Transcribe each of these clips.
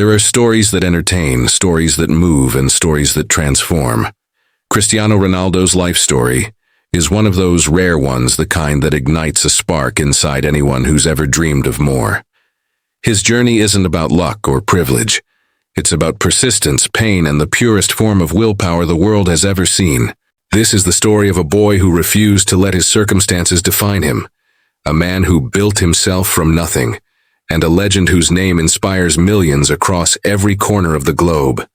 There are stories that entertain, stories that move, and stories that transform. Cristiano Ronaldo's life story is one of those rare ones, the kind that ignites a spark inside anyone who's ever dreamed of more. His journey isn't about luck or privilege. It's about persistence, pain, and the purest form of willpower the world has ever seen. This is the story of a boy who refused to let his circumstances define him, a man who built himself from nothing, and a legend whose name inspires millions across every corner of the globe.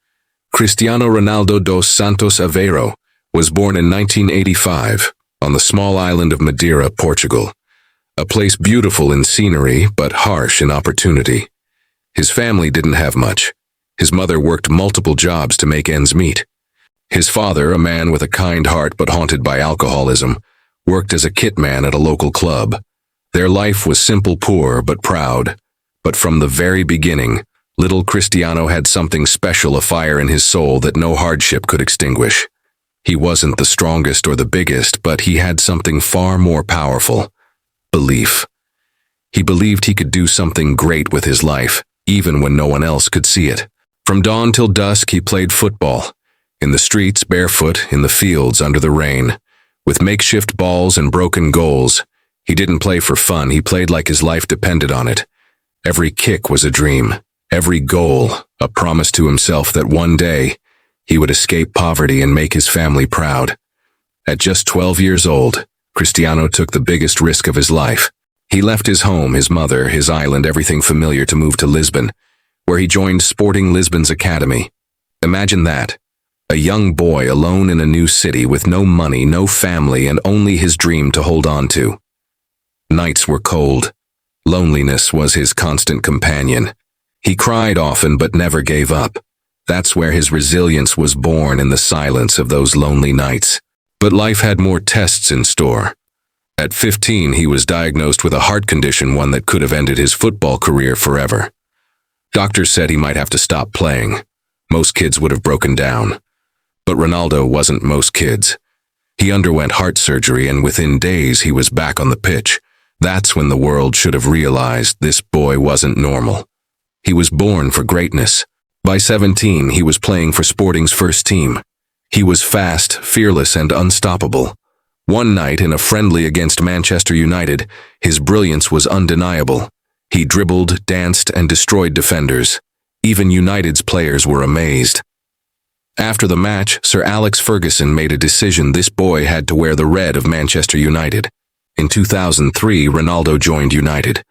Cristiano Ronaldo dos Santos Aveiro was born in 1985 on the small island of Madeira, Portugal, a place beautiful in scenery but harsh in opportunity. His family didn't have much. His mother worked multiple jobs to make ends meet. His father, a man with a kind heart but haunted by alcoholism, worked as a kitman at a local club. Their life was simple, poor, but proud. But from the very beginning, little Cristiano had something special, a fire in his soul that no hardship could extinguish. He wasn't the strongest or the biggest, but he had something far more powerful: belief. He believed he could do something great with his life, even when no one else could see it. From dawn till dusk, he played football. In the streets, barefoot, in the fields, under the rain. With makeshift balls and broken goals. He didn't play for fun, he played like his life depended on it. Every kick was a dream. Every goal, a promise to himself that one day, he would escape poverty and make his family proud. At just 12 years old, Cristiano took the biggest risk of his life. He left his home, his mother, his island, everything familiar to move to Lisbon, where he joined Sporting Lisbon's academy. Imagine that. A young boy alone in a new city with no money, no family, and only his dream to hold on to. Nights were cold. Loneliness was his constant companion. He cried often but never gave up. That's where his resilience was born, in the silence of those lonely nights. But life had more tests in store. At 15, he was diagnosed with a heart condition, one that could have ended his football career forever. Doctors said he might have to stop playing. Most kids would have broken down. But Ronaldo wasn't most kids. He underwent heart surgery, and within days he was back on the pitch. That's when the world should have realized this boy wasn't normal. He was born for greatness. By 17, he was playing for Sporting's first team. He was fast, fearless, and unstoppable. One night in a friendly against Manchester United, his brilliance was undeniable. He dribbled, danced, and destroyed defenders. Even United's players were amazed. After the match, Sir Alex Ferguson made a decision: this boy had to wear the red of Manchester United. In 2003, Ronaldo joined United,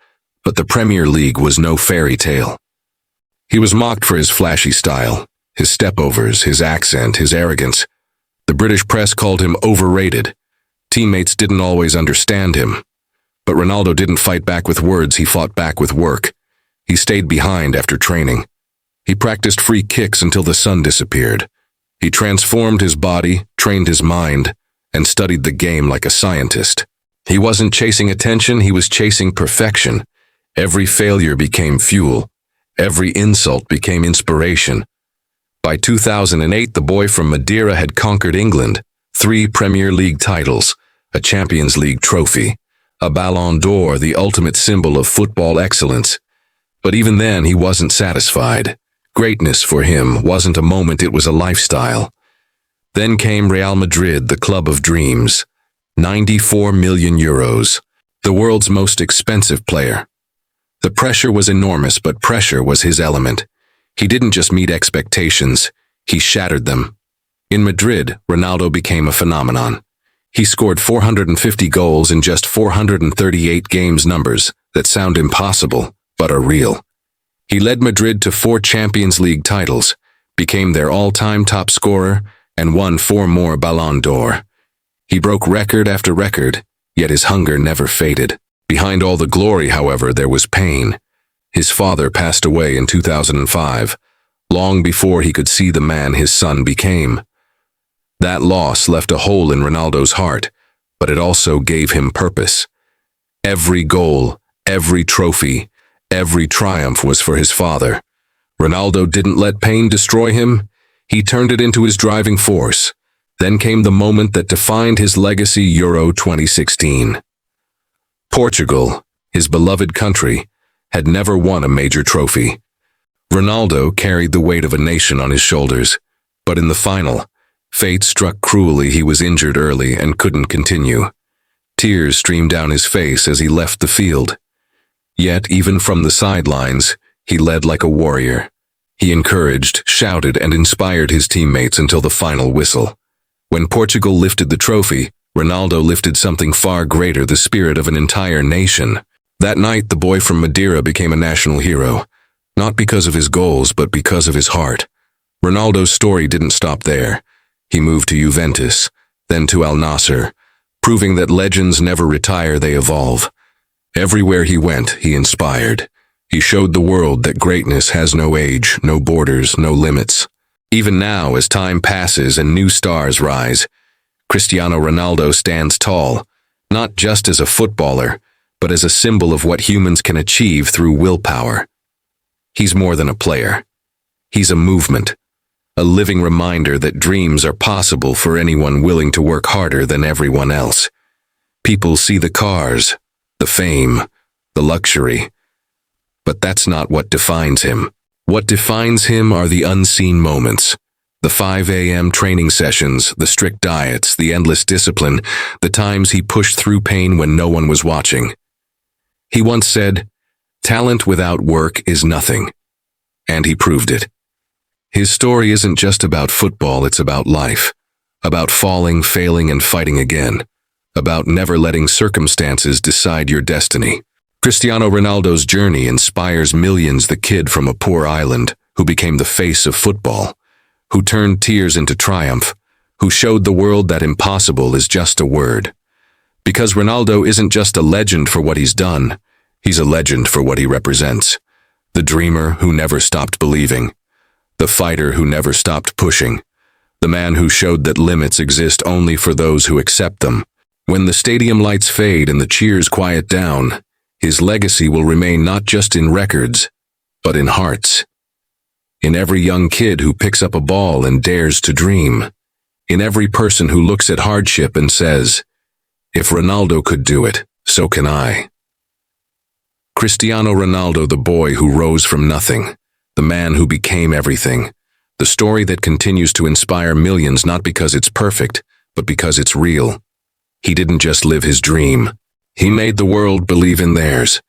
but the Premier League was no fairy tale. He was mocked for his flashy style, his stepovers, his accent, his arrogance. The British press called him overrated. Teammates didn't always understand him. But Ronaldo didn't fight back with words, he fought back with work. He stayed behind after training. He practiced free kicks until the sun disappeared. He transformed his body, trained his mind, and studied the game like a scientist. He wasn't chasing attention, he was chasing perfection. Every failure became fuel. Every insult became inspiration. By 2008, the boy from Madeira had conquered England, 3 Premier League titles, a Champions League trophy, a Ballon d'Or, the ultimate symbol of football excellence. But even then, he wasn't satisfied. Greatness for him wasn't a moment, it was a lifestyle. Then came Real Madrid, the club of dreams. 94 million euros, the world's most expensive player. The pressure was enormous, but pressure was his element. He didn't just meet expectations, he shattered them. In Madrid, Ronaldo became a phenomenon. He scored 450 goals in just 438 games, numbers that sound impossible, but are real. He led Madrid to 4 Champions League titles, became their all-time top scorer, and won 4 more Ballon d'Or. He broke record after record, yet his hunger never faded. Behind all the glory, however, there was pain. His father passed away in 2005, long before he could see the man his son became. That loss left a hole in Ronaldo's heart, but it also gave him purpose. Every goal, every trophy, every triumph was for his father. Ronaldo didn't let pain destroy him. He turned it into his driving force. Then came the moment that defined his legacy: Euro 2016. Portugal, his beloved country, had never won a major trophy. Ronaldo carried the weight of a nation on his shoulders, but in the final, fate struck cruelly. He was injured early and couldn't continue. Tears streamed down his face as he left the field. Yet, even from the sidelines, he led like a warrior. He encouraged, shouted, and inspired his teammates until the final whistle. When Portugal lifted the trophy, Ronaldo lifted something far greater, the spirit of an entire nation. That night, the boy from Madeira became a national hero, not because of his goals, but because of his heart. Ronaldo's story didn't stop there. He moved to Juventus, then to Al-Nassr, proving that legends never retire, they evolve. Everywhere he went, he inspired. He showed the world that greatness has no age, no borders, no limits. Even now, as time passes and new stars rise, Cristiano Ronaldo stands tall, not just as a footballer, but as a symbol of what humans can achieve through willpower. He's more than a player. He's a movement, a living reminder that dreams are possible for anyone willing to work harder than everyone else. People see the cars, the fame, the luxury, but that's not what defines him. What defines him are the unseen moments. The 5 a.m. training sessions, the strict diets, the endless discipline, the times he pushed through pain when no one was watching. He once said, "Talent without work is nothing." And he proved it. His story isn't just about football, it's about life. About falling, failing, and fighting again. About never letting circumstances decide your destiny. Cristiano Ronaldo's journey inspires millions. The kid from a poor island, who became the face of football, who turned tears into triumph, who showed the world that impossible is just a word. Because Ronaldo isn't just a legend for what he's done, he's a legend for what he represents. The dreamer who never stopped believing. The fighter who never stopped pushing. The man who showed that limits exist only for those who accept them. When the stadium lights fade and the cheers quiet down, his legacy will remain not just in records, but in hearts. In every young kid who picks up a ball and dares to dream. In every person who looks at hardship and says, "If Ronaldo could do it, so can I." Cristiano Ronaldo, the boy who rose from nothing, the man who became everything, the story that continues to inspire millions not because it's perfect, but because it's real. He didn't just live his dream. He made the world believe in theirs.